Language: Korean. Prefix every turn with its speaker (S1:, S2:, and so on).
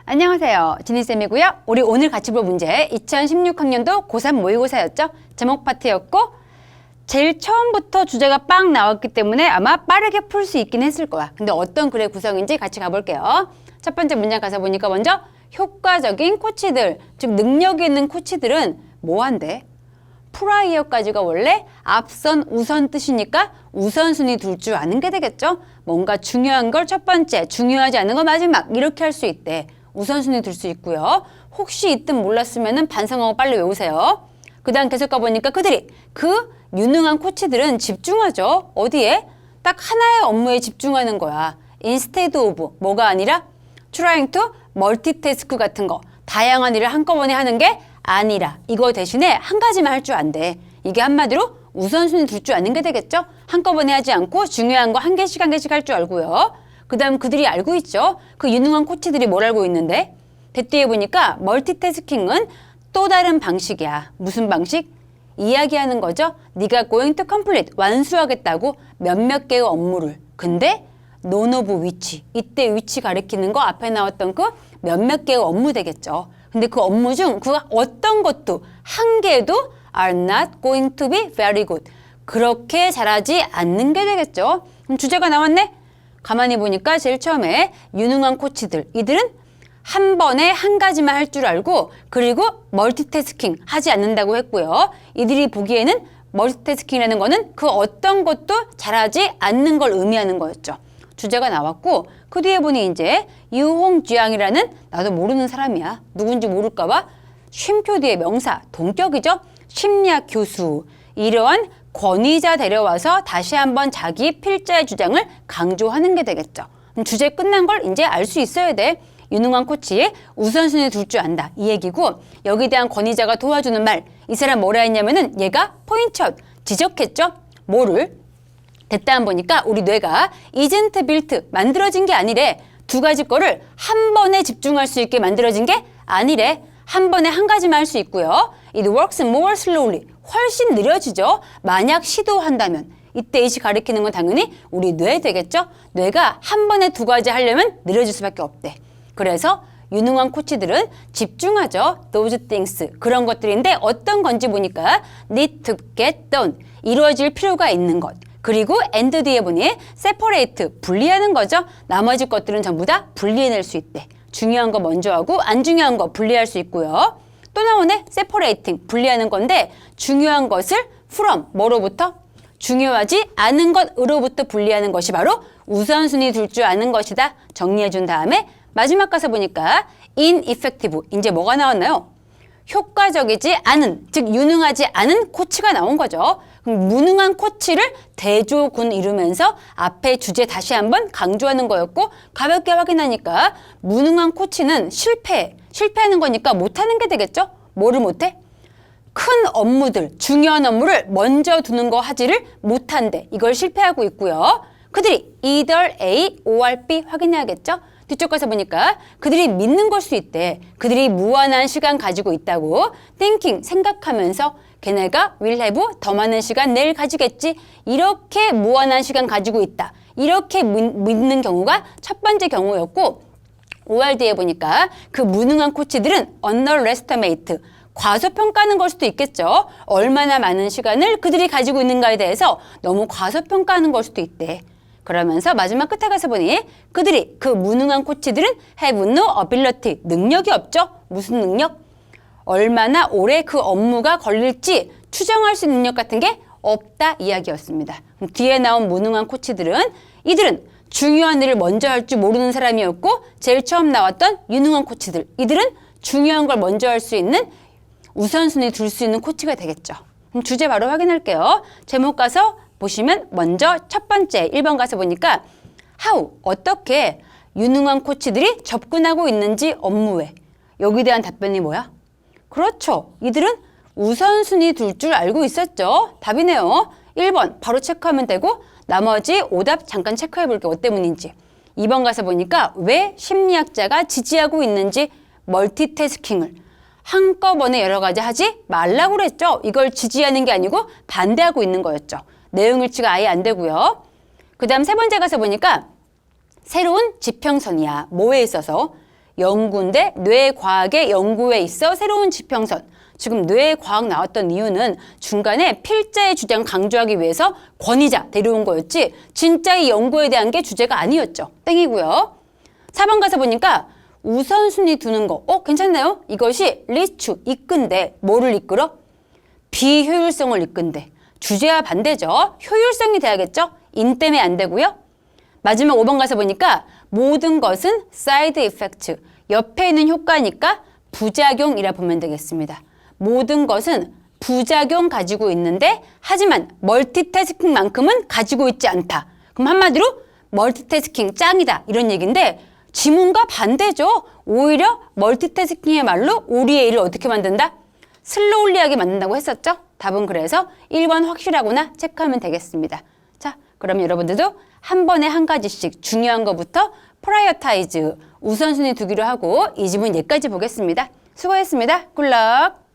S1: 안녕하세요. 지니쌤이고요. 우리 오늘 같이 볼 문제 2016학년도 고3 모의고사였죠. 제목 파트였고 제일 처음부터 주제가 빵 나왔기 때문에 아마 빠르게 풀 수 있긴 했을 거야. 근데 어떤 글의 구성인지 같이 가볼게요. 첫 번째 문장 가서 보니까 먼저 효과적인 코치들, 즉 능력 있는 코치들은 뭐 한대? 프라이어까지가 원래 앞선 우선 뜻이니까 우선순위 둘 줄 아는 게 되겠죠? 뭔가 중요한 걸 첫 번째, 중요하지 않은 거 마지막 이렇게 할 수 있대. 우선순위 둘 수 있고요. 혹시 이뜸 몰랐으면 반성하고 빨리 외우세요. 그 다음 계속 가보니까 그들이 그 유능한 코치들은 집중하죠. 어디에? 딱 하나의 업무에 집중하는 거야. instead of 뭐가 아니라 trying to multitask 같은 거 다양한 일을 한꺼번에 하는 게 아니라 이거 대신에 한 가지만 할 줄 안돼. 이게 한마디로 우선순위 둘 줄 아는 게 되겠죠? 한꺼번에 하지 않고 중요한 거 한 개씩 한 개씩 할 줄 알고요. 그 다음 그들이 알고 있죠. 그 유능한 코치들이 뭘 알고 있는데 대뒤에 보니까 멀티태스킹은 또 다른 방식이야. 무슨 방식? 이야기하는 거죠. 네가 going to complete, 완수하겠다고 몇몇 개의 업무를. 근데 none of which, 이때 위치 가리키는 거 앞에 나왔던 그 몇몇 개의 업무 되겠죠. 근데 그 업무 중 그 어떤 것도 한 개도 are not going to be very good. 그렇게 잘하지 않는 게 되겠죠. 그럼 주제가 나왔네? 가만히 보니까 제일 처음에 유능한 코치들. 이들은 한 번에 한 가지만 할 줄 알고 그리고 멀티태스킹 하지 않는다고 했고요. 이들이 보기에는 멀티태스킹이라는 거는 그 어떤 것도 잘하지 않는 걸 의미하는 거였죠. 주제가 나왔고 그 뒤에 보니 이제 유홍쥐양이라는 나도 모르는 사람이야. 누군지 모를까 봐 쉼표 뒤에 명사 동격이죠. 심리학 교수. 이러한 권위자 데려와서 다시 한번 자기 필자의 주장을 강조하는 게 되겠죠. 그럼 주제 끝난 걸 이제 알 수 있어야 돼. 유능한 코치의 우선순위 둘 줄 안다. 이 얘기고 여기에 대한 권위자가 도와주는 말. 이 사람 뭐라 했냐면은 얘가 포인트아웃 지적했죠. 뭐를? 됐다 보니까 우리 뇌가 isn't built 만들어진 게 아니래. 두 가지 거를 한 번에 집중할 수 있게 만들어진 게 아니래. 한 번에 한 가지만 할 수 있고요. It works more slowly. 훨씬 느려지죠. 만약 시도한다면. 이때 이시 가리키는 건 당연히 우리 뇌 되겠죠. 뇌가 한 번에 두 가지 하려면 느려질 수밖에 없대. 그래서 유능한 코치들은 집중하죠. Those things. 그런 것들인데 어떤 건지 보니까 need to get done. 이루어질 필요가 있는 것. 그리고 and 뒤에 보니 separate. 분리하는 거죠. 나머지 것들은 전부 다 분리해낼 수 있대. 중요한 거 먼저 하고 안 중요한 거 분리할 수 있고요. 또 나오네. separating. 분리하는 건데 중요한 것을 from. 뭐로부터? 중요하지 않은 것으로부터 분리하는 것이 바로 우선순위 둘 줄 아는 것이다. 정리해 준 다음에 마지막 가서 보니까 ineffective. 이제 뭐가 나왔나요? 효과적이지 않은, 즉 유능하지 않은 코치가 나온 거죠. 그럼 무능한 코치를 대조군 이루면서 앞에 주제 다시 한번 강조하는 거였고 가볍게 확인하니까 무능한 코치는 실패하는 거니까 못하는 게 되겠죠? 뭐를 못해? 큰 업무들, 중요한 업무를 먼저 두는 거 하지를 못한대. 이걸 실패하고 있고요. 그들이 either A or B 확인해야겠죠? 뒤쪽 가서 보니까 그들이 믿는 걸 수 있대. 그들이 무한한 시간 가지고 있다고. thinking, 생각하면서 걔네가 will have 더 많은 시간 내일 가지겠지. 이렇게 무한한 시간 가지고 있다. 이렇게 믿는 경우가 첫 번째 경우였고 OR 뒤에 보니까 그 무능한 코치들은 underestimate. 과소평가하는 걸 수도 있겠죠. 얼마나 많은 시간을 그들이 가지고 있는가에 대해서 너무 과소평가하는 걸 수도 있대. 그러면서 마지막 끝에 가서 보니 그들이 그 무능한 코치들은 have no ability. 능력이 없죠. 무슨 능력? 얼마나 오래 그 업무가 걸릴지 추정할 수 있는 능력 같은 게 없다 이야기였습니다. 그럼 뒤에 나온 무능한 코치들은 이들은 중요한 일을 먼저 할 줄 모르는 사람이었고 제일 처음 나왔던 유능한 코치들. 이들은 중요한 걸 먼저 할 수 있는 우선순위 둘 수 있는 코치가 되겠죠. 그럼 주제 바로 확인할게요. 제목 가서 보시면 먼저 첫 번째 1번 가서 보니까 how, 어떻게 유능한 코치들이 접근하고 있는지 업무에. 여기에 대한 답변이 뭐야? 그렇죠. 이들은 우선순위 둘 줄 알고 있었죠. 답이네요. 1번 바로 체크하면 되고 나머지 오답 잠깐 체크해 볼게요. 뭐 때문인지. 2번 가서 보니까 왜 심리학자가 지지하고 있는지 멀티태스킹을 한꺼번에 여러 가지 하지 말라고 그랬죠. 이걸 지지하는 게 아니고 반대하고 있는 거였죠. 내용 일치가 아예 안 되고요. 그 다음 세 번째 가서 보니까 새로운 지평선이야. 뭐에 있어서? 연구인데 뇌과학의 연구에 있어 새로운 지평선. 지금 뇌과학 나왔던 이유는 중간에 필자의 주장 강조하기 위해서 권위자 데려온 거였지 진짜 이 연구에 대한 게 주제가 아니었죠. 땡이고요. 4번 가서 보니까 우선순위 두는 거. 괜찮나요? 이것이 리추, 이끈데 뭐를 이끌어? 비효율성을 이끈데. 주제와 반대죠. 효율성이 돼야겠죠? 인 때문에 안 되고요. 마지막 5번 가서 보니까 모든 것은 사이드 이펙트. 옆에 있는 효과니까 부작용이라 보면 되겠습니다. 모든 것은 부작용 가지고 있는데 하지만 멀티태스킹만큼은 가지고 있지 않다. 그럼 한마디로 멀티태스킹 짱이다 이런 얘기인데 지문과 반대죠. 오히려 멀티태스킹의 말로 우리의 일을 어떻게 만든다? 슬로울리하게 만든다고 했었죠. 답은 그래서 1번 확실하구나 체크하면 되겠습니다. 자, 그럼 여러분들도 한 번에 한 가지씩 중요한 것부터 프라이어타이즈 우선순위 두기로 하고 이 지문 여기까지 보겠습니다. 수고했습니다. 굿럭!